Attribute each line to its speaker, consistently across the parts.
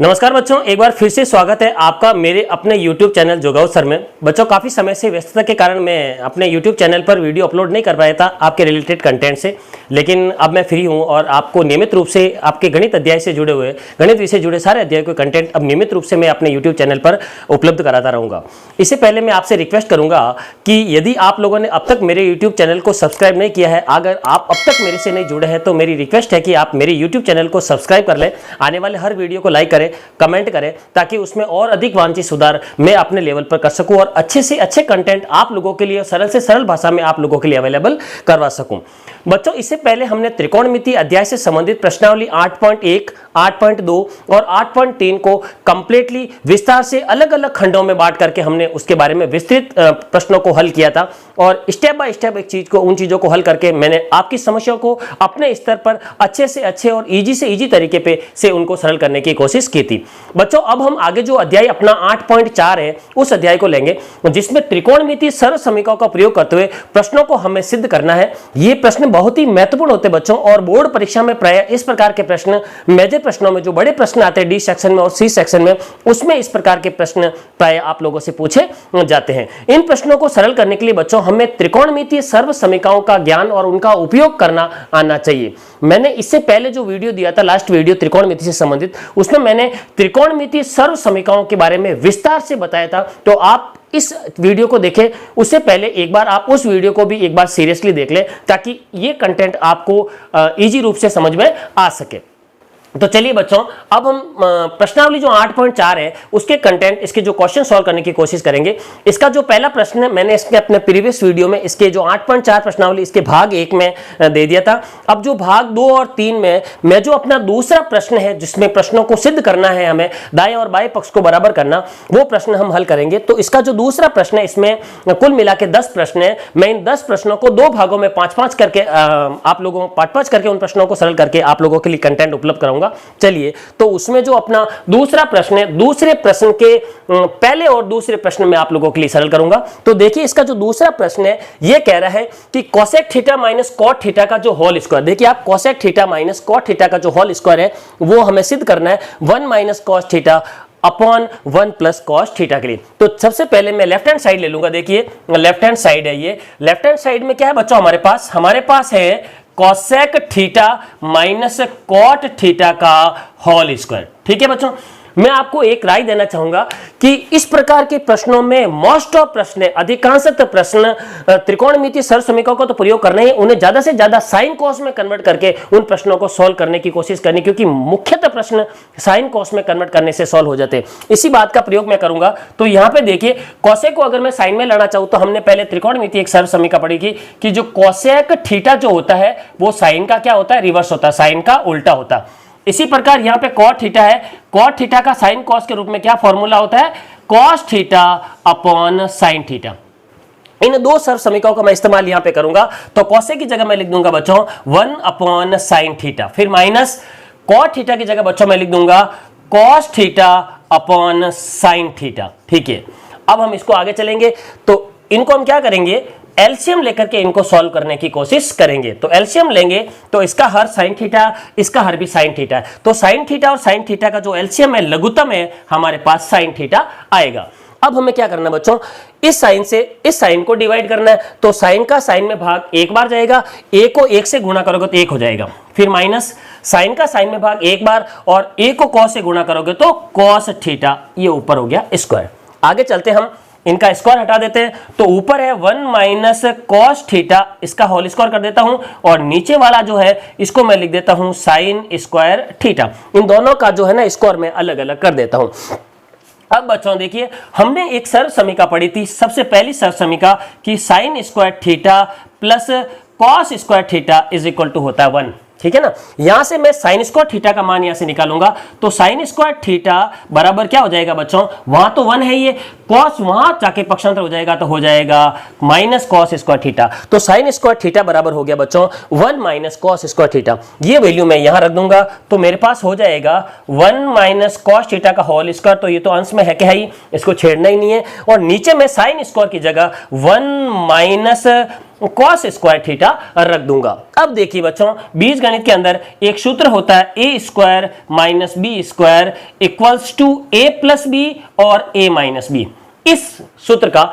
Speaker 1: नमस्कार बच्चों, एक बार फिर से स्वागत है आपका मेरे अपने YouTube चैनल जोगाओ सर में। बच्चों, काफ़ी समय से व्यस्तता के कारण मैं अपने YouTube चैनल पर वीडियो अपलोड नहीं कर पाया था आपके रिलेटेड कंटेंट से, लेकिन अब मैं फ्री हूं और आपको नियमित रूप से आपके गणित अध्याय से जुड़े हुए गणित विषय जुड़े सारे अध्याय के कंटेंट अब नियमित रूप से मैं अपने YouTube चैनल पर उपलब्ध कराता रहूँगा। इससे पहले मैं आपसे रिक्वेस्ट करूँगा कि यदि आप लोगों ने अब तक मेरे YouTube चैनल को सब्सक्राइब नहीं किया है, अगर आप अब तक मेरे से नहीं जुड़े हैं तो मेरी रिक्वेस्ट है कि आप मेरे YouTube चैनल को सब्सक्राइब कर लें, आने वाले हर वीडियो को लाइक करें, कमेंट करें, ताकि उसमें और अधिक वांछित सुधार मैं अपने लेवल पर कर सकूं और अच्छे से अच्छे कंटेंट आप लोगों के लिए सरल से सरल भाषा में आप लोगों के लिए अवेलेबल करवा सकूं। बच्चों, इससे पहले हमने त्रिकोणमिति अध्याय से संबंधित प्रश्नावली 8.1, 8.2 और 8.3 को कंप्लीटली विस्तार से अलग अलग खंडों में बांट करके हमने उसके बारे में विस्तृत प्रश्नों को हल किया था और स्टेप बाय स्टेप उन चीजों को हल करके मैंने आपकी समस्याओं को अपने स्तर पर अच्छे से अच्छे और इजी से इजी तरीके पे से उनको सरल करने की कोशिश की थी। बच्चों, अब हम आगे जो अध्याय अपना 8.4 है उस अध्याय को लेंगे, जिसमें त्रिकोणमिति सरल समीकरणों का प्रयोग करते हुए प्रश्नों को हमें सिद्ध करना है। ये प्रश्न बहुत ही महत्वपूर्ण होते हैं बच्चों, और बोर्ड परीक्षा में प्राय इस प्रकार के प्रश्न मेजर प्रश्नों में जो बड़े प्रश्न आते हैं डी सेक्शन में और सी सेक्शन में, उसमें इस प्रकार के प्रश्न प्राय आप लोगों से पूछे जाते हैं। इन प्रश्नों को सरल करने के लिए बच्चों हमें त्रिकोणमितीय सर्व समीकरणों का ज्ञान और उनका उपयोग करना आना चाहिए। मैंने इससे पहले जो वीडियो दिया था, लास्ट वीडियो त्रिकोणमिति से संबंधित, उसमें मैंने त्रिकोणमितीय सर्व समीकरणों के बारे में विस्तार से बताया था। तो आप इस वीडियो को देखें, उससे पहले एक बार आप उस वीडियो को भी एक बार सीरियसली देख लें, ताकि ये कंटेंट आपको इजी रूप से समझ में आ सके। तो चलिए बच्चों, अब हम प्रश्नावली जो 8.4 है उसके कंटेंट, इसके जो क्वेश्चन सॉल्व करने की कोशिश करेंगे। इसका जो पहला प्रश्न है मैंने इसके अपने प्रीवियस वीडियो में इसके जो 8.4 प्रश्नावली इसके भाग 1 में दे दिया था। अब जो भाग 2 और 3 में मैं जो अपना दूसरा प्रश्न है जिसमें प्रश्नों को सिद्ध करना है, हमें दाएं और बाएं पक्ष को बराबर करना, वो प्रश्न हम हल करेंगे। तो इसका जो दूसरा प्रश्न है, इसमें कुल मिला के 10 प्रश्न है। मैं इन 10 प्रश्नों को 2 भागों में 5-5 करके आप लोगों 5-5 करके उन प्रश्नों को सरल करके आप लोगों के लिए कंटेंट उपलब्ध कराऊंगा। चलिए, तो उसमें जो अपना दूसरा प्रश्न है, दूसरे प्रश्न के पहले और दूसरे प्रश्न में आप लोगों के लिए सरल करूंगा। तो देखिए, इसका जो दूसरा प्रश्न है यह कह रहा है कि cosec theta minus cot theta का जो होल स्क्वायर, देखिए आप cosec theta minus cot theta का जो होल स्क्वायर है वो हमें सिद्ध करना है 1 minus cos theta upon 1 plus cos theta के लिए। तो सबसे पहले मैं लेफ्ट हैंड साइड ले लूंगा। देखिए लेफ्ट हैंड साइड है, ये लेफ्ट हैंड साइड में क्या है बच्चों, हमारे पास है cosec theta minus cot theta का होल स्क्वायर। ठीक है बच्चों, मैं आपको एक राय देना चाहूंगा कि इस प्रकार के प्रश्नों में मोस्ट ऑफ प्रश्न, अधिकांशतः प्रश्न त्रिकोणमितीय सरल समीकरणों का तो प्रयोग करना है, उन्हें ज्यादा से ज्यादा साइन कॉस में कन्वर्ट करके उन प्रश्नों को सॉल्व करने की कोशिश करनी, क्योंकि मुख्यतः प्रश्न साइन कॉस में कन्वर्ट करने से सॉल्व हो जाते हैं। इसी बात का प्रयोग मैं करूंगा। तो यहां पे देखिए, कोसेक को अगर मैं साइन में लाना चाहूं तो हमने पहले त्रिकोणमितीय एक सरल समीकरण पढ़ी थी कि जो कोसेक थीटा जो होता है वो साइन का क्या होता है, रिवर्स होता है, साइन का उल्टा होता है। इसी प्रकार यहां पे कॉट थीटा है, कॉट थीटा का साइन कॉस के रूप में क्या फॉर्मूला होता है, cos theta upon sine theta. इन 2 सरल समीकरणों का मैं इस्तेमाल यहां पे करूंगा। तो कोसेक की जगह मैं लिख दूंगा बच्चों 1 अपॉन साइन थीटा, फिर माइनस कॉट थीटा की जगह बच्चों मैं लिख दूंगा cos theta upon sine theta. ठीक है, अब हम इसको आगे चलेंगे। तो इनको हम क्या करेंगे, एलसीएम लेकर के इनको सॉल्व करने की कोशिश करेंगे। तो एलसीएम लेंगे तो इसका हर साइन थीटा, इसका हर भी साइन थीटा है। तो साइन थीटा और साइन थीटा का जो एलसीएम है, लघुत्तम है, हमारे पास साइन थीटा आएगा। अब हमें क्या करना है बच्चों, इस साइन से इस साइन को डिवाइड करना है। तो साइन का साइन में भाग एक बार जाएगा, a को 1 से गुणा करोगे तो 1 हो जाएगा, फिर माइनस साइन का साइन में भाग एक बार और a को cos से गुणा करोगे तो cos थीटा, ये ऊपर हो गया स्क्वायर। आगे चलते हम इनका स्क्वायर हटा देते हैं। तो ऊपर है 1 माइनस कॉस थीटा, इसका होल स्क्वायर कर देता हूं, और नीचे वाला जो है इसको मैं लिख देता हूं साइन स्क्वायर थीटा। इन दोनों का जो है ना स्क्वायर मैं अलग अलग कर देता हूं। अब बच्चों देखिए, हमने एक सरल समीकरण पढ़ी थी, सबसे पहली सरल समीकरण कि sine square theta plus cos square theta is equal to होता है 1। ठीक है ना, यहां से मैं साइन स्क्वायर थीटा का मान यहां से निकालूंगा। तो साइन स्क्वायर थीटा बराबर क्या हो जाएगा बच्चों, वहां तो 1 है, ये कॉस वहां जाके पक्षांतर हो जाएगा तो हो जाएगा माइनस कॉस स्क्वायर थीटा। तो साइन स्क्वायर थीटा बराबर हो गया बच्चों 1 माइनस कॉस स्क्वायर थीटा। ये वैल्यू मैं यहां रख दूंगा तो मेरे पास हो जाएगा 1 माइनस कॉस थीटा का होल स्क्वायर। तो ये तो अंश में है क्या ही, इसको छेड़ना ही नहीं है। और नीचे में साइन स्क्वायर की जगह 1 माइनस कॉस स्क्वायर थीटा रख दूंगा। अब देखिए बच्चों, बीजगणित के अंदर एक सूत्र होता है A square minus B square equals to A plus B और ए माइनस बी। इस सूत्र का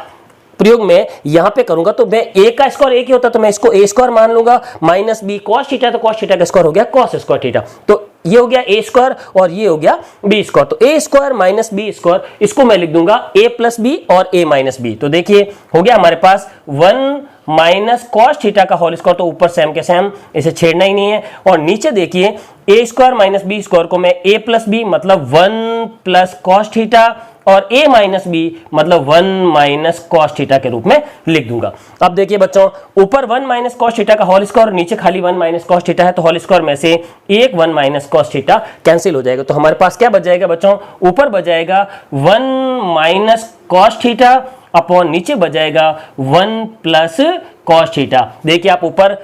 Speaker 1: प्रयोग मैं यहां पे करूंगा तो मैं ए का स्क्वायर ए ही होता तो मैं इसको ए स्क्वायर मान लूंगा, माइनस बी कॉस थीटा तो कॉस थीटा का स्क्वायर हो गया कॉस स्क्वायर थीटा। तो ये हो गया ए स्क्वायर और ये हो गया बी स्क्वायर। तो A square minus B square इसको मैं लिख दूंगा ए प्लस बी और ए माइनस बी। तो देखिए हो गया हमारे पास 1 माइनस कॉस थीटा का होल स्क्वायर, तो ऊपर सेम के सेम, इसे छेड़ना ही नहीं है। और नीचे देखिए ए स्क्वायर माइनस बी स्क्वायर को मैं ए प्लस बी मतलब 1 प्लस कॉस थीटा और a माइनस बी मतलब 1 माइनस कॉस थीटा के रूप में लिख दूंगा। अब देखिए बच्चों, ऊपर 1 माइनस कॉस थीटा का होल स्क्वायर, नीचे खाली 1 माइनस कॉस थीटा है, तो होल स्क्वायर में से एक 1 माइनस कॉस थीटा कैंसिल हो जाएगा। तो हमारे पास क्या बच जाएगा बच्चों, ऊपर बच जाएगा 1 माइनस कॉस थीटा अपॉन नीचे बच जाएगा 1 प्लस कॉस थीटा। देखिए आप ऊपर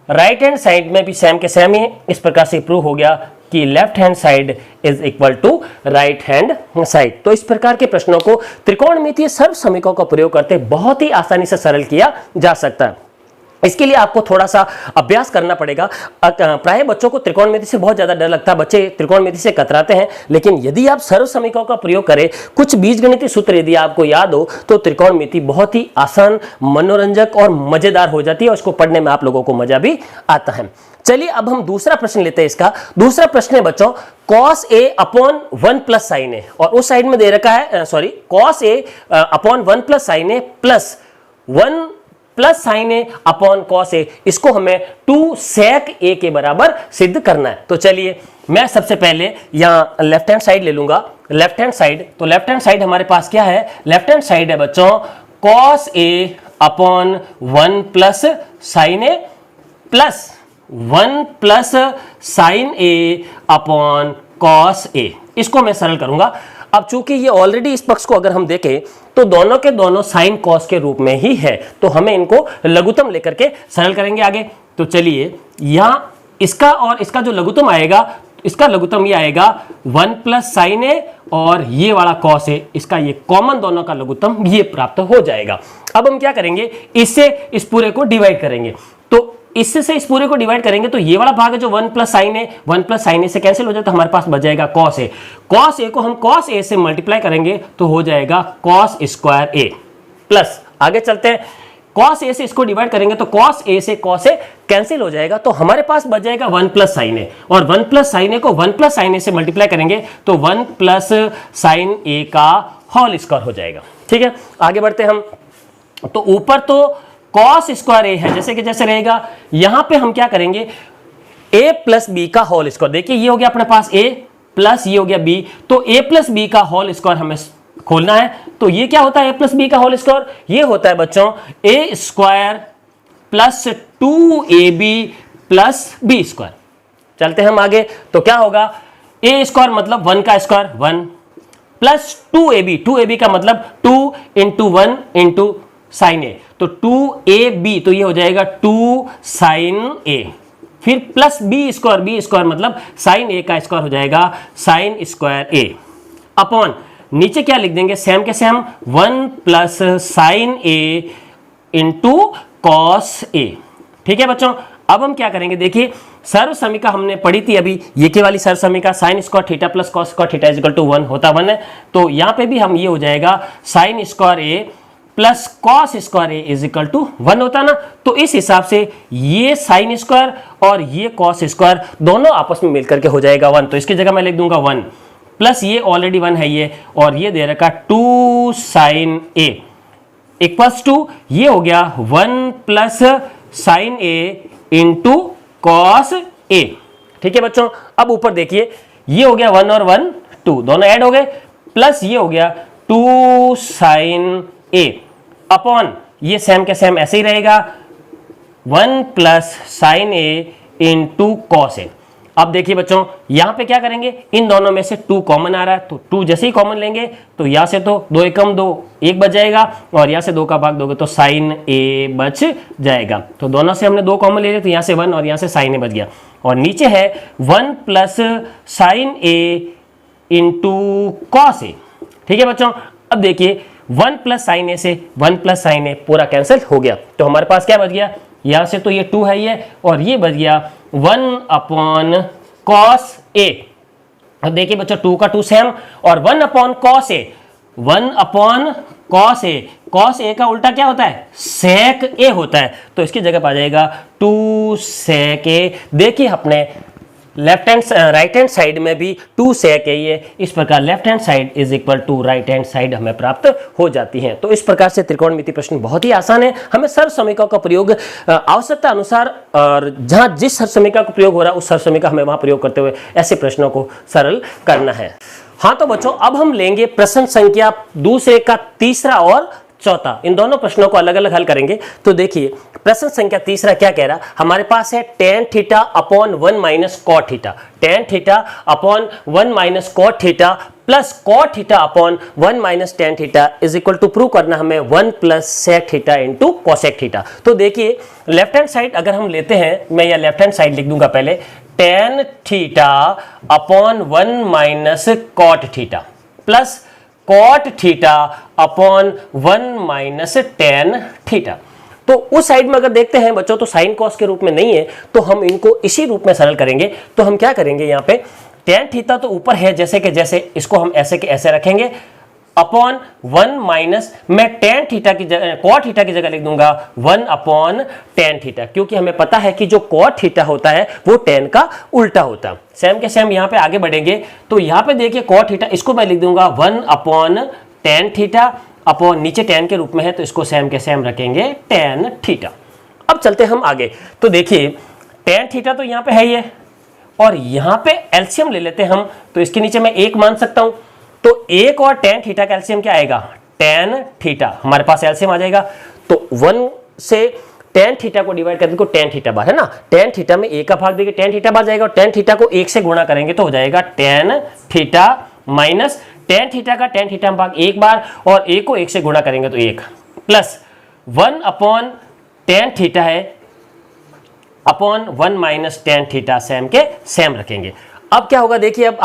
Speaker 1: राइट हैंड साइड में भी सेम के सेम ही इस प्रकार से प्रूव हो गया कि left hand side is equal to right hand side. तो इस प्रकार के प्रश्नों को त्रिकोणमितीय सर्व समीकरणों का प्रयोग करते बहुत ही आसानी से सरल किया जा सकता है। इसके लिए आपको थोड़ा सा अभ्यास करना पड़ेगा। प्राय बच्चों को त्रिकोणमिति से बहुत ज्यादा डर लगता है, बच्चे त्रिकोणमिति से कतराते हैं, लेकिन यदि आप सर्व समीकरणों का प्रयोग करें, कुछ बीजगणितीय सूत्र यदि आपको याद हो तो त्रिकोणमिति बहुत ही आसान, मनोरंजक और मजेदार हो जाती है और इसको पढ़ने में आप लोगों को मजा भी आता है। चलिए अब हम दूसरा प्रश्न लेते हैं। इसका दूसरा प्रश्न है बच्चों cos a upon 1 plus sine A, और उस साइड में दे रखा है cos a upon 1 plus sine A plus 1 plus sine A upon cos A. इसको हमें 2 sec a के बराबर सिद्ध करना है। तो चलिए मैं सबसे पहले यहाँ लेफ्ट हैंड साइड ले लूंगा। लेफ्ट हैंड साइड, तो लेफ्ट हैंड साइड हमारे पास क्या है, लेफ्ट हैंड साइड है बच्चों cos a upon 1 plus sine A plus 1 plus sine A upon cos A. इसको मैं सरल करूंगा। अब चूंकि ये ऑलरेडी इस पक्ष को अगर हम देखें तो दोनों के दोनों साइन कॉस के रूप में ही है, तो हमें इनको लघुत्तम लेकर के सरल करेंगे आगे। तो चलिए यहां इसका और इसका जो लघुत्तम आएगा, इसका लघुत्तम ये आएगा 1 प्लस साइन ए और ये वाला कॉस ए, इसका ये कॉमन दोनों का लघुत्तम ये प्राप्त हो जाएगा। अब हम क्या करेंगे, इससे इस पूरे को डिवाइड करेंगे। तो इससे से इस पूरे को डिवाइड करेंगे तो ये वाला भाग है जो 1 प्लस साइन ए, 1 प्लस साइन ए से कैंसिल हो जाए तो हमारे पास बच जाएगा कॉस ए। कॉस ए को हम कॉस ए से मल्टीप्लाई करेंगे तो हो जाएगा कॉस स्क्वायर ए प्लस, आगे चलते हैं, कॉस ए से इसको डिवाइड करेंगे तो कॉस ए से कॉस ए कैंसिल हो जाएगा, तो हमारे पास बच जाएगा 1 प्लस साइन ए, और 1 प्लस साइन ए को 1 प्लस साइन ए से मल्टीप्लाई करेंगे तो 1 प्लस साइन ए का होल स्क्वायर हो जाएगा। ठीक है, आगे बढ़ते हम। तो ऊपर तो कॉस स्क्वायर ए है जैसे कि जैसे रहेगा, यहां पे हम क्या करेंगे, a प्लस बी का होल स्क्वायर। देखिए ये हो गया अपने पास a प्लस ये हो गया b, तो a प्लस बी का होल स्क्वायर हमें खोलना है। तो ये क्या होता है a प्लस बी का होल स्क्वायर, ये होता है बच्चों a square plus 2ab plus b square. चलते हैं हम आगे, तो क्या होगा, a स्क्वायर मतलब 1 का स्क्वायर 1 प्लस 2ab का मतलब 2 इंटू 1 इंटू साइन ए, तो 2ab, तो ये हो जाएगा 2 साइन ए, फिर प्लस बी स्क्वायर मतलब साइन ए का स्क्वायर हो जाएगा साइन स्क्वायर ए, अपॉन नीचे क्या लिख देंगे सेम के same 1 plus sine A into cos A. ठीक है बच्चों, अब हम क्या करेंगे, देखिए सर्व समीकरण हमने पढ़ी थी अभी, ये के वाली सर्व समीकरण sine square theta plus cos square theta is equal to 1 होता 1 है। तो यहाँ पे भी हम ये हो जाएगा sine square A plus cos square A is equal to 1 होता ना। तो इस हिसाब से ये साइन स्क्वायर और ये कॉस स्क्वायर दोनों आपस में मिलकर के हो जाएगा 1, तो इसकी जगह मैं लिख दूंगा 1 प्लस ये ऑलरेडी 1 है ये, और ये दे रखा 2 साइन ए इक्वल्स टू ये हो गया 1 plus sine A into cos A. ठीक है बच्चों, अब ऊपर देखिए ये हो गया 1 और 1 2 दोनों ऐड हो गए, प्लस ये हो गया 2 साइन ए अपॉन ये सेम के सेम ऐसे ही रहेगा 1 plus sine A into cos A. अब देखिए बच्चों यहां पे क्या करेंगे, इन दोनों में से 2 कॉमन आ रहा है, तो 2 जैसे ही कॉमन लेंगे तो यहां से तो 2 एकम 2 1 बच जाएगा, और यहां से 2 का भाग दोगे तो साइन ए बच जाएगा। तो दोनों से हमने 2 कॉमन ले लिए, तो यहां से 1 और यहां से साइन ए बच गया, और नीचे है 1 plus sine A into cos A. ठीक है बच्चों, अब देखिए 1 प्लस साइन ए से 1 प्लस साइन ए पूरा कैंसिल हो गया। तो हमारे पास क्या बच गया, यहां से तो ये 2 है ये, और ये बच गया 1 अपॉन कॉस ए। अब देखिए बच्चों 2 का 2 सेम, और 1 upon cos A, 1 upon cos A, cos A का उल्टा क्या होता है, सेक ए होता है। तो इसकी जगह पर आ जाएगा 2 सेक ए। देखिए अपने left hand right hand side में भी 2 सेक है ये, इस प्रकार left hand side is equal to right hand side हमें प्राप्त हो जाती है। तो इस प्रकार से त्रिकोणमिति प्रश्न बहुत ही आसान है। हमें सर्व समीकरणों का प्रयोग आवश्यकता अनुसार, और जहां जिस सर्व समीकरण का प्रयोग हो रहा है उस सर्व समीकरण हमें वहां प्रयोग करते हुए ऐसे प्रश्नों को सरल करना है। हाँ तो बच्चों अब हम लेंगे प्रश्न संख्या दूसरे का तीसरा और चौथा, इन दोनों प्रश्नों को अलग अलग हल करेंगे। तो देखिए प्रश्न संख्या तीसरा क्या कह रहा, हमारे पास है tan theta upon 1 minus cot theta, tan theta upon 1 minus cot theta plus cot theta upon 1 minus tan theta is equal to prove करना हमें 1 plus sec theta into cosec theta. तो देखिए लेफ्ट हैंड साइड अगर हम लेते हैं, मैं यह लेफ्ट हैंड साइड लिख दूंगा पहले, tan theta upon 1 minus cot theta plus cot theta upon 1 minus tan theta. तो उस साइड में अगर देखते हैं बच्चों तो साइन कॉस के रूप में नहीं है, तो हम इनको इसी रूप में सरल करेंगे। तो हम क्या करेंगे, यहाँ पे tan थीटा तो ऊपर है जैसे कि जैसे, इसको हम ऐसे के ऐसे रखेंगे, अपॉन 1 माइनस, मैं tan थीटा की जगह कॉट थीटा की जगह लिख दूंगा 1 अपॉन tan थीटा, क्योंकि हमें पता है कि जो कॉट थीटा होता है वो tan का उल्टा होता है। सेम के सेम यहाँ पे आगे बढ़ेंगे, तो यहाँ पे देखिए कॉट थीटा, इसको मैं लिख दूंगा 1 अपॉन tan थीटा, अपॉन नीचे tan के रूप में है तो इसको सेम के सेम रखेंगे tan थीटा। अब चलते हम आगे, तो देखिए tan थीटा तो यहाँ पे है ये, और यहाँ पे एलसीएम ले लेते हैं हम, तो इसके नीचे मैं 1 मान सकता हूँ। तो 1 और tan थीटा का एलसीएम क्या आएगा, tan थीटा, हमारे पास एलसीएम आ जाएगा। तो 1 से tan थीटा को डिवाइड करके tan थीटा बार है ना, tan थीटा में 1 का भाग देंगे tan थीटा बार जाएगा, और tan थीटा को 1 से गुणा करेंगे तो हो जाएगा tan theta minus tan theta का tan थीटा में भाग 1 बार, और 1 को 1 से गुणा करेंगे तो 1, प्लस 1 अपॉन tan थीटा है upon 1 minus tan theta, same के सेम रखेंगे। अब क्या होगा देखिए, अब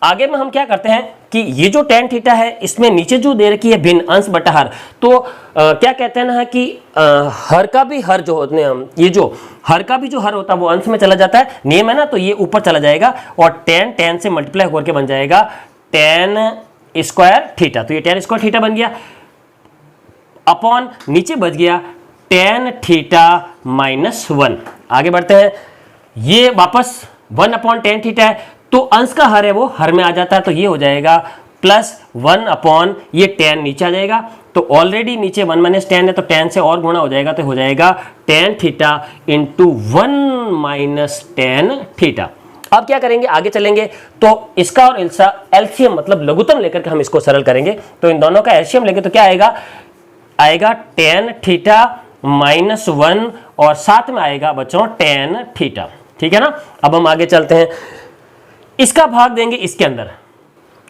Speaker 1: आगे में हम क्या करते हैं कि ये जो tan थीटा है इसमें नीचे जो दे रखी है भिन्न अंश बटा हर, तो क्या कहते हैं ना कि हर का भी हर जो होते हैं, ये जो हर का भी जो हर होता है वो अंश में चला जाता है, नियम है ना, तो ये ऊपर चला जाएगा और tan से मल्टीप्लाई होकर के बन जाएगा tan स्क्वायर थीटा। तो ये tan स्क्वायर थीटा बन गया, अपॉन नीचे बच गया tan थीटा माइनस 1। आगे बढ़ते हैं, ये वापस 1 अपॉन tan थीटा है, तो अंश का हर है वो हर में आ जाता है, तो ये हो जाएगा प्लस 1 अपॉन ये tan नीचे आ जाएगा, तो ऑलरेडी नीचे 1 माइनस tan है तो tan से और गुणा हो जाएगा, तो हो जाएगा tan theta into 1 minus tan theta. अब क्या करेंगे, आगे चलेंगे तो इसका और इसका एलसीएम मतलब लघुत्तम लेकर के हम इसको सरल करेंगे। तो इन दोनों का एलसीएम लेंगे तो क्या आएगा tan थीटा माइनस 1, और साथ में आएगा बच्चों tan थीटा, ठीक है ना। अब हम आगे चलते हैं, इसका भाग देंगे इसके अंदर,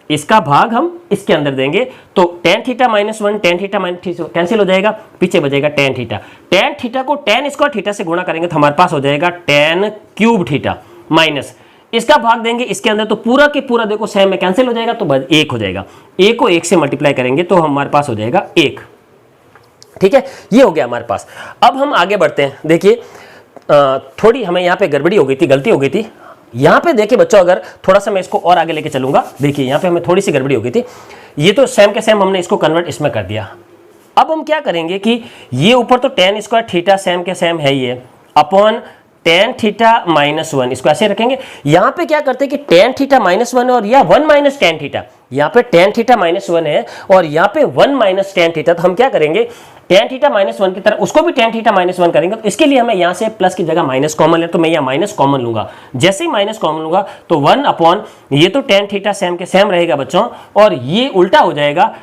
Speaker 1: इसका भाग हम इसके अंदर देंगे, तो tan theta minus 1 tan theta minus cancel हो जाएगा, पीछे बचेगा tan थीटा। tan थीटा को tan स्क्वायर थीटा से गुणा करेंगे तो हमारे पास हो जाएगा tan क्यूब थीटा, माइनस इसका भाग देंगे इसके अंदर, तो पूरा के पूरा देखो सेम में कैंसिल हो जाएगा, तो बस 1 हो जाएगा, 1 को 1 से मल्टीप्लाई करेंगे तो हमारे पास हो जाएगा 1, ठीक है, ये हो गया हमारे पास। अब हम आगे बढ़ते हैं, देखिए थोड़ी हमें यहाँ पे गड़बड़ी हो गई थी, गलती हो गई थी यहाँ पे। देखिए बच्चों अगर थोड़ा सा मैं इसको और आगे लेके चलूंगा, देखिए यहाँ पे हमें थोड़ी सी गड़बड़ी हो गई थी, ये तो सेम के सेम हमने इसको कन्वर्ट इसमें कर दिया। अब हम क्या करेंगे कि ये ऊपर तो tan स्क्वायर थीटा सेम के सेम है ये, अपॉन tan थीटा माइनस 1, इसको ऐसे रखेंगे। यहाँ पे क्या करते हैं कि tan थीटा माइनस 1 और यह 1 माइनस tan थीटा, यहाँ पे tan थीटा माइनस 1 है और यहाँ पे 1 माइनस tan थीटा, तो हम क्या करेंगे tan थीटा माइनस 1 की तरह उसको भी tan थीटा माइनस 1 करेंगे। तो इसके लिए हमें यहाँ से प्लस की जगह माइनस कॉमन ले, तो मैं यहाँ माइनस कॉमन लूंगा, जैसे ही माइनस कॉमन लूंगा तो 1 अपॉन ये तो tan थीटा सेम के सेम रहेगा बच्चों, और ये उल्टा हो जाएगा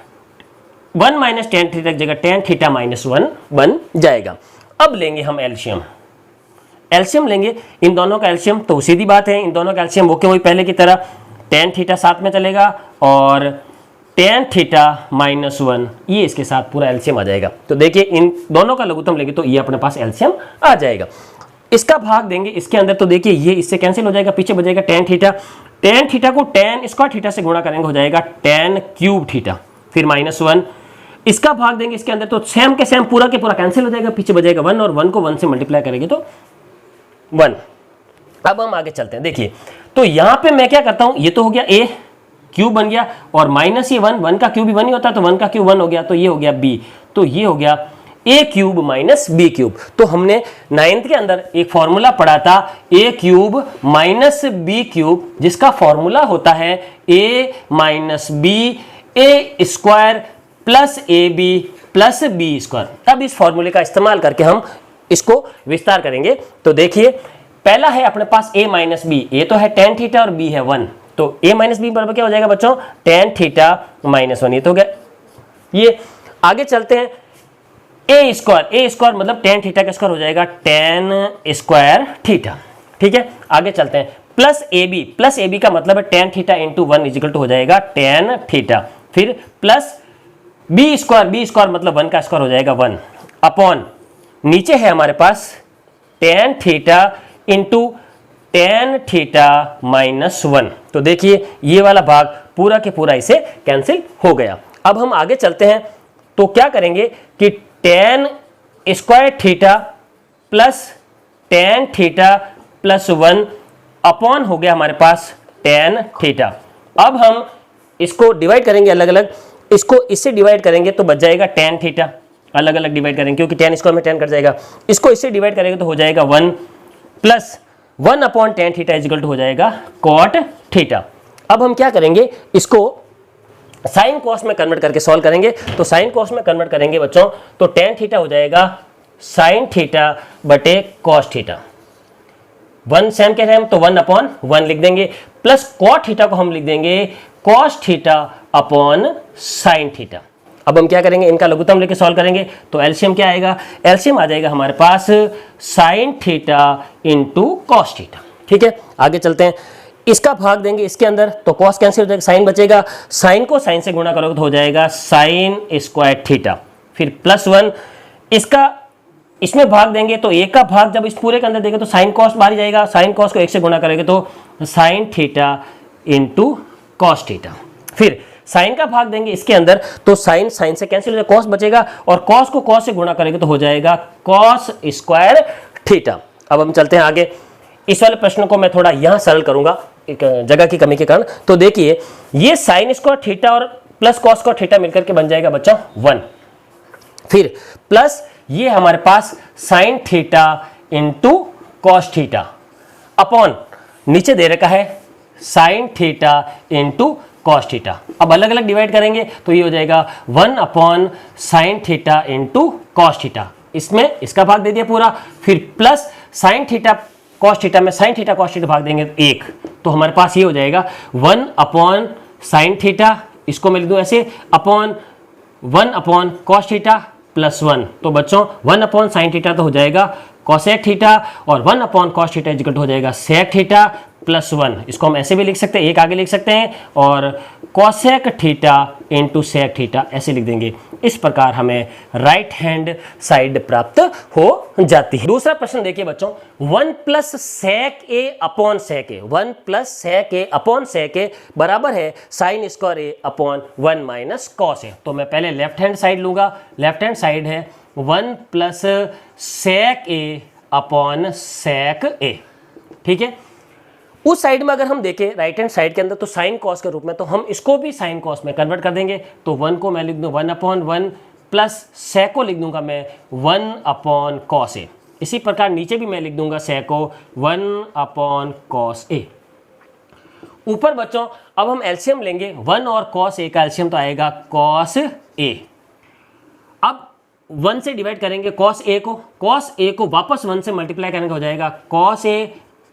Speaker 1: 1 माइनस tan थीटा की जगह tan थीटा माइनस 1 बन जाएगा। अब लेंगे हम एलसीएम लेंगे इन दोनों का एलसीएम, तो सीधी बात है इन दोनों का एलसीएम वो वही पहले की तरह tan थीटा साथ में चलेगा और tan थीटा माइनस 1 ये इसके साथ पूरा एलसीएम आ जाएगा। तो देखिए इन दोनों का लघुत्तम लेंगे तो ये अपने पास एलसीएम आ जाएगा। इसका भाग देंगे इसके अंदर, तो देखिए ये इससे कैंसिल हो जाएगा, पीछे बचेगा tan थीटा को tan स्क्वायर थीटा से गुणा करेंगे हो जाएगा tan क्यूब थीटा, फिर माइनस 1, इसका भाग देंगे इसके अंदर तो सेम के सेम पूरा के पूरा कैंसिल हो जाएगा, पीछे बचेगा 1 और 1 को 1 से मल्टीप्लाई करेंगे तो 1। अब हम आगे चलते हैं, देखिए तो यहां पे मैं क्या करता हूं, ये तो हो गया a क्यूब बन गया और माइनस ये 1 का क्यूब भी 1 ही होता है, तो 1 का क्यूब 1 हो गया, तो ये हो गया b, तो ये हो गया a cube minus b cube. तो हमने 9th के अंदर एक फॉर्मूला पढ़ा था a cube minus b cube, जिसका फॉर्मूला होता है a minus b a square plus A B plus B square. अब इस फॉर्मूले का इस्तेमाल करके हम इसको विस्तार करेंगे। तो देखिए पहला है अपने पास a माइनस बी, ए तो है tan थीटा और b है 1, तो a माइनस बी बराबर क्या हो जाएगा बच्चों, tan थीटा माइनस 1, ये तो हो गया। ये आगे चलते हैं, a स्क्वायर मतलब tan थीटा का स्क्वायर हो जाएगा tan स्क्वायर थीटा, ठीक है। आगे चलते हैं, प्लस ए बी का मतलब है tan theta into 1 is equal to हो जाएगा tan थीटा, फिर प्लस बी स्क्वायर मतलब 1 का स्क्वायर हो जाएगा 1 अपॉन नीचे है हमारे पास tan theta into tan theta minus 1। तो देखिए ये वाला भाग पूरा के पूरा इसे कैंसिल हो गया। अब हम आगे चलते हैं, तो क्या करेंगे कि tan square theta plus tan theta plus 1 upon हो गया हमारे पास tan थीटा। अब हम इसको डिवाइड करेंगे अलग अलग, इसको इससे डिवाइड करेंगे तो बच जाएगा tan थीटा, अलग अलग डिवाइड करेंगे क्योंकि tan स्क्वायर में tan कट जाएगा। इसको इससे डिवाइड करेंगे तो हो जाएगा 1 plus 1 upon tan theta is equal to हो जाएगा cot थीटा। अब हम क्या करेंगे, इसको साइन कॉस में कन्वर्ट करके सॉल्व करेंगे। तो साइन कॉस में कन्वर्ट करेंगे बच्चों तो tan थीटा हो जाएगा साइन थीटा बटे cos थीटा, 1 सेम के हम तो 1 अपॉन 1 लिख देंगे, प्लस cot थीटा को हम लिख देंगे cos theta upon sine theta. अब हम क्या करेंगे, इनका लघुत्तम लेके सॉल्व करेंगे तो एलसीएम क्या आएगा, एलसीएम आ जाएगा हमारे पास sine theta into cos theta, ठीक है। आगे चलते हैं, इसका भाग देंगे इसके अंदर तो कॉस कैंसिल हो जाएगा, साइन बचेगा, साइन को साइन से गुणा करोगे तो हो जाएगा साइन स्क्वायर थीटा, फिर प्लस 1 इसका इसमें भाग देंगे तो एक का भाग जब इस पूरे के अंदर देंगे तो साइन कॉस बाहर जाएगा, साइन कॉस को 1 से गुणा करेंगे तो sign theta into cos theta, फिर साइन का भाग देंगे इसके अंदर तो साइन साइन से कैंसिल हो जाएगा, कॉस बचेगा और कॉस को कॉस से गुणा करेंगे तो हो जाएगा कॉस स्क्वायर थीटा। अब हम चलते हैं आगे, इस वाले प्रश्न को मैं थोड़ा यहां सरल करूंगा एक जगह की कमी के कारण। तो देखिए ये साइन स्क्वायर थीटा और प्लस कॉस स्क्वायर थीटा मिलकर के बन जाएगा बच्चा 1, फिर प्लस ये हमारे पास sine theta into cos theta upon नीचे दे रखा है sine theta into cos theta. अब अलग अलग डिवाइड करेंगे तो ये हो जाएगा 1 upon sine theta into cos theta, इसमें इसका भाग दे दिया पूरा, फिर plus sine theta cos theta में साइन थीटा कॉस थीटा भाग देंगे 1, तो हमारे पास ये हो जाएगा 1 अपॉन साइन थीटा, इसको मैं लिख दूं ऐसे upon 1 upon cos theta plus 1। तो बच्चों 1 अपॉन साइन थीटा तो हो जाएगा कोसेक थीटा और 1 अपॉन कॉस थीटा इक्वल हो जाएगा सेक थीटा प्लस 1। इसको हम ऐसे भी लिख सकते हैं, एक आगे लिख सकते हैं और cosec theta into sec theta ऐसे लिख देंगे। इस प्रकार हमें राइट हैंड साइड प्राप्त हो जाती है। दूसरा प्रश्न देखिए बच्चों, 1 प्लस सेक ए अपॉन सेक ए, 1 प्लस सेक ए अपॉन सेक ए बराबर है sign square A upon 1 minus cos A. तो मैं पहले लेफ्ट हैंड साइड लूंगा, लेफ्ट हैंड साइड है 1 प्लस सेक ए अपॉन सेक ए, ठीक है। उस साइड में अगर हम देखें राइट हैंड साइड के अंदर तो साइन कॉस के रूप में, तो हम इसको भी साइन कॉस में कन्वर्ट कर देंगे। तो 1 को मैं लिख दूं 1 अपॉन 1 प्लस सेक को लिख दूंगा मैं 1 अपॉन कॉस ए। इसी प्रकार नीचे भी मैं लिख दूंगा सेक को 1 अपॉन कॉस ए। ऊपर बच्चों अब हम एलसीएम लेंगे, 1 और कॉस ए का एलसीएम तो आएगा कॉस ए। अब 1 से डिवाइड करेंगे कॉस ए को वापस 1 से मल्टीप्लाई करेंगे हो जाएगा cos A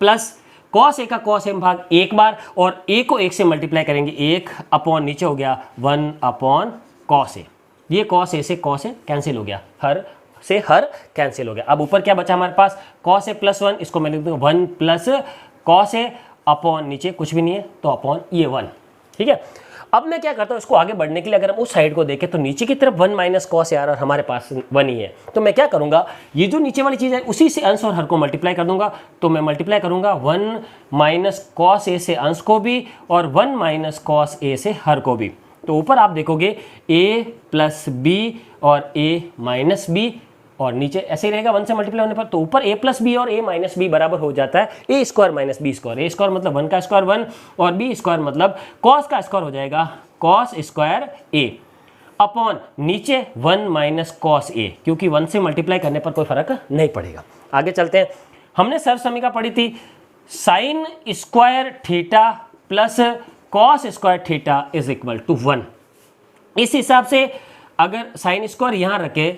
Speaker 1: plus cos A का कॉस ए भाग एक बार और ए को 1 से मल्टीप्लाई करेंगे 1 अपॉन नीचे हो गया 1 अपॉन कॉस ए। ये कॉस ए से कॉस ए कैंसिल हो गया, हर से हर कैंसिल हो गया। अब ऊपर क्या बचा हमारे पास कॉस ए प्लस 1, इसको मैं लिख दूंगा 1 प्लस कॉस ए अपॉन नीचे कुछ भी नहीं है तो अपॉन ये 1, ठीक है। अब मैं क्या करता हूँ, इसको आगे बढ़ने के लिए अगर हम उस साइड को देखें तो नीचे की तरफ 1 माइनस कॉस ए आ रहा है और हमारे पास 1 ही है। तो मैं क्या करूँगा, ये जो नीचे वाली चीज़ है उसी से अंश और हर को मल्टीप्लाई कर दूंगा। तो मैं मल्टीप्लाई करूँगा 1 माइनस कॉस ए से अंश को भी और 1 माइनस कॉस ए से हर को भी। तो ऊपर आप देखोगे a प्लस बी और a माइनस बी, और नीचे ऐसे ही रहेगा 1 से मल्टीप्लाई होने पर। तो ऊपर a प्लस बी और a माइनस बी बराबर हो जाता है a square minus B square. a square मतलब 1 का स्क्वायर 1 और b स्क्वायर मतलब cos का स्क्वायर हो जाएगा cos स्क्वायर a अपॉन नीचे 1 माइनस कॉस ए, क्योंकि 1 से मल्टीप्लाई करने पर कोई फर्क नहीं पड़ेगा। आगे चलते हैं। हमने सर्व समीकरण पढ़ी थी sine square theta plus cos square theta is equal to 1। इस हिसाब से अगर साइन स्क्वायर यहाँ रखे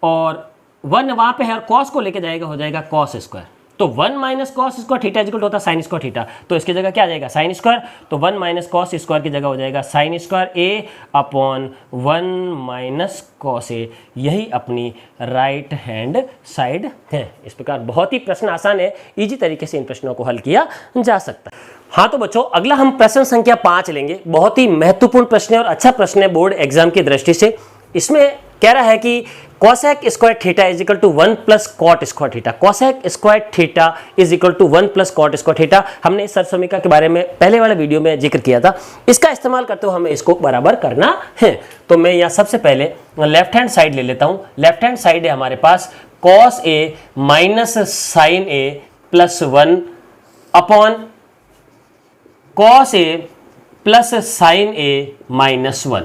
Speaker 1: और 1 वहाँ पे है और कॉस को लेके जाएगा, हो जाएगा कॉस स्क्वायर। तो 1 minus cos square theta equal होता है साइन स्क्वायर थीटा, तो इसकी जगह क्या आ जाएगा साइन स्क्वायर। तो 1 माइनस कॉस स्क्वायर की जगह हो जाएगा sine square A upon 1 minus cos A. यही अपनी राइट हैंड साइड है। इस प्रकार बहुत ही प्रश्न आसान है, इजी तरीके से इन प्रश्नों को हल किया जा सकता है। हाँ तो बच्चों, अगला हम प्रश्न संख्या 5 लेंगे। बहुत ही महत्वपूर्ण प्रश्न है और अच्छा प्रश्न है बोर्ड एग्जाम की दृष्टि से। इसमें कह रहा है कि cosec square theta is equal to 1 plus cot square theta. Cosec square theta is equal to 1 plus cot square theta. हमने इस सर्व समीकरण के बारे में पहले वाले वीडियो में जिक्र किया था। इसका इस्तेमाल करते हुए हमें इसको बराबर करना है। तो मैं यहाँ सबसे पहले लेफ्ट हैंड साइड ले लेता हूँ। लेफ्ट हैंड साइड है हमारे पास cos A minus sine A plus 1 upon cos A plus sine A minus 1।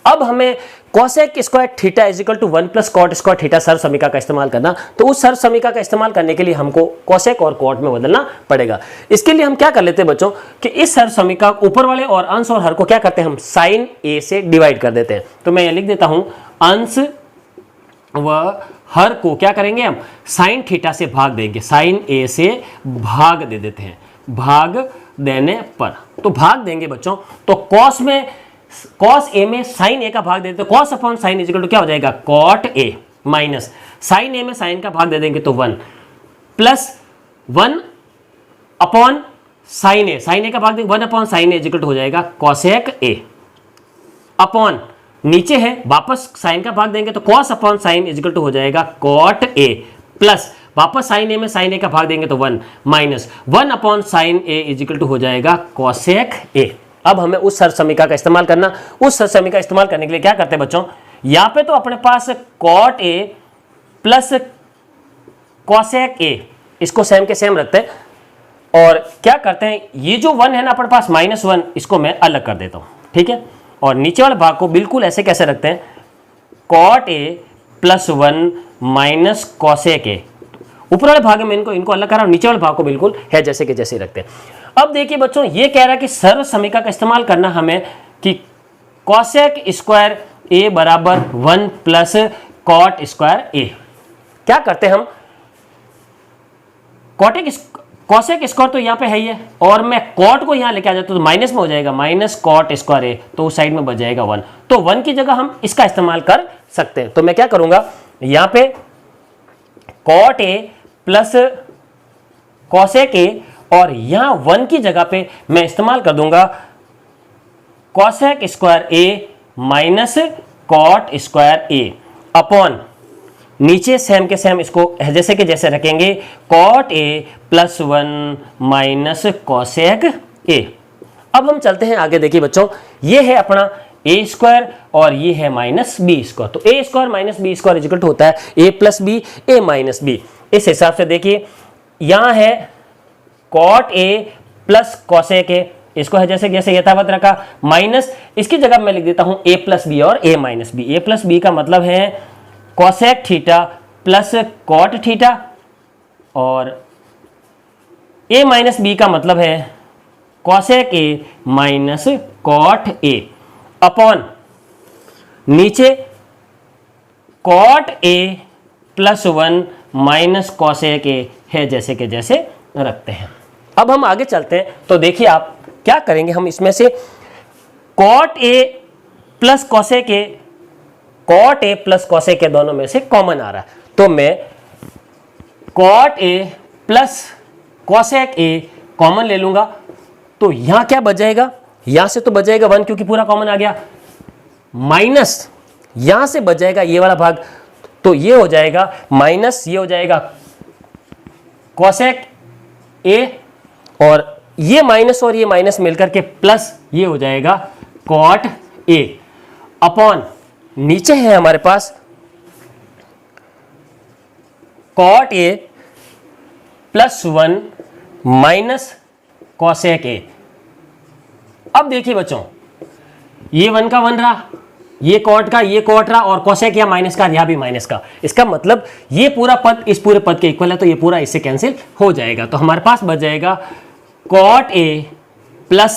Speaker 1: अब हमें cosec square theta is equal to 1 plus cot square theta सर्व समीकरण का इस्तेमाल करना। तो उस सर्व समीकरण का इस्तेमाल करने के लिए हमको कोसेक और कॉट में बदलना पड़ेगा। इसके लिए हम क्या कर लेते हैं बच्चों कि इस सर्व समीकरण ऊपर वाले और अंश और हर को क्या करते हैं, हम साइन ए से डिवाइड कर देते हैं। तो मैं ये लिख देता हूं अंश व हर को क्या करेंगे, हम साइन थीटा से भाग देंगे। साइन ए से भाग दे देते हैं। भाग देने पर तो भाग देंगे बच्चों, तो कॉस में कॉस ए में साइन ए का भाग दे देते, cos upon sine is equal to क्या हो जाएगा cot A minus sine A में साइन का भाग दे देंगे तो 1 प्लस 1 अपॉन साइन ए का भाग देंगे 1 upon sine A is equal to हो जाएगा कॉसेक ए अपॉन नीचे है वापस साइन का भाग देंगे तो cos upon sine is equal to हो जाएगा कॉट ए प्लस वापस साइन ए में साइन ए का भाग देंगे तो 1 minus 1 upon sine A is equal to हो जाएगा कॉसेक ए। अब हमें उस सर्व समीकरण का इस्तेमाल करना। उस सर्व समीकरण का इस्तेमाल करने के लिए क्या करते हैं बच्चों, यहाँ पे तो अपने पास cot A plus cosec A, इसको सेम के सेम रखते हैं और क्या करते हैं, ये जो 1 है ना अपने पास -1, इसको मैं अलग कर देता हूँ, ठीक है। और नीचे वाले भाग को बिल्कुल ऐसे कैसे रखते हैं, cot A plus 1 minus cosec A. ऊपर वाले भाग में इनको अलग करा और नीचे वाले भाग को बिल्कुल है जैसे के जैसे रखते हैं। अब देखिए बच्चों, ये कह रहा है कि सर्व समीकरण का इस्तेमाल करना हमें कि कॉसेक स्क्वायर ए बराबर 1 प्लस कॉट स्क्वायर ए। क्या करते हैं हम, कॉसेक स्क्वायर तो यहाँ पे है ही है और मैं कॉट को यहाँ लेके आ जाता हूँ तो माइनस में हो जाएगा माइनस कॉट स्क्वायर ए, तो उस साइड में बच जाएगा 1। तो 1 की जगह हम इसका इस्तेमाल कर सकते हैं। तो मैं क्या करूंगा, यहाँ पे cot A plus cosec A और यहां 1 की जगह पे मैं इस्तेमाल कर दूंगा cosec square A minus cot square A upon नीचे सेम के सेम इसको जैसे के जैसे रखेंगे cot A plus 1 minus cosec A. अब हम चलते हैं आगे। देखिए बच्चों, ये है अपना ए स्क्वायर और ये है माइनस बी स्क्वायर। तो A square minus B square equal to होता है A plus B A minus B. इस हिसाब से देखिए यहां है cot A plus cosec A, इसको है जैसे जैसे यथावत रखा माइनस इसकी जगह मैं लिख देता हूं ए प्लस बी और A minus B. A plus B का मतलब है cosec theta plus cot theta और ए माइनस बी का मतलब है cosec A minus cot A upon नीचे cot A plus 1 minus cosec A है जैसे के जैसे रखते हैं। अब हम आगे चलते हैं। तो देखिए आप क्या करेंगे, हम इसमें से cot A plus cosec A, cot A plus cosec A दोनों में से कॉमन आ रहा है। तो मैं cot A plus cosec A common ले लूंगा। तो यहां क्या बच जाएगा, यहां से तो बच जाएगा 1 क्योंकि पूरा कॉमन आ गया, माइनस यहां से बच जाएगा ये वाला भाग, तो ये हो जाएगा माइनस ये हो जाएगा कॉसेक ए और ये माइनस मिलकर के प्लस ये हो जाएगा कॉट ए। अपॉन नीचे है हमारे पास cot A plus 1 minus cosec A. अब देखिए बच्चों, ये 1 का 1 रहा, ये कॉट का ये कॉट रहा, और कॉसेक या माइनस का यहाँ भी माइनस का। इसका मतलब ये पूरा पद इस पूरे पद के इक्वल है, तो ये पूरा इससे कैंसिल हो जाएगा। तो हमारे पास बच जाएगा cot A plus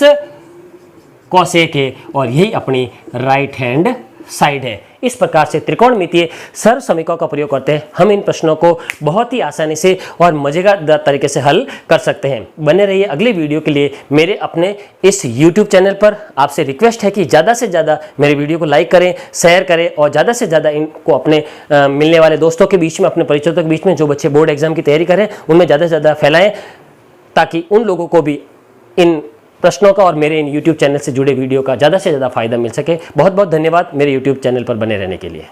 Speaker 1: cosec A, और यही अपनी राइट हैंड साइड है। इस प्रकार से त्रिकोणमितीय सर्व समीकरणों का प्रयोग करते हैं हम इन प्रश्नों को बहुत ही आसानी से और मजेदार तरीके से हल कर सकते हैं। बने रहिए अगले वीडियो के लिए मेरे अपने इस YouTube चैनल पर। आपसे रिक्वेस्ट है कि ज़्यादा से ज़्यादा मेरे वीडियो को लाइक करें, शेयर करें, और ज़्यादा से ज़्यादा इनको अपने मिलने वाले दोस्तों के बीच में, अपने परिचितों के बीच में, जो बच्चे बोर्ड एग्जाम की तैयारी करें उनमें ज़्यादा से ज़्यादा फैलाएँ, ताकि उन लोगों को भी इन प्रश्नों का और मेरे इन YouTube चैनल से जुड़े वीडियो का ज़्यादा से ज़्यादा फायदा मिल सके। बहुत बहुत धन्यवाद मेरे YouTube चैनल पर बने रहने के लिए।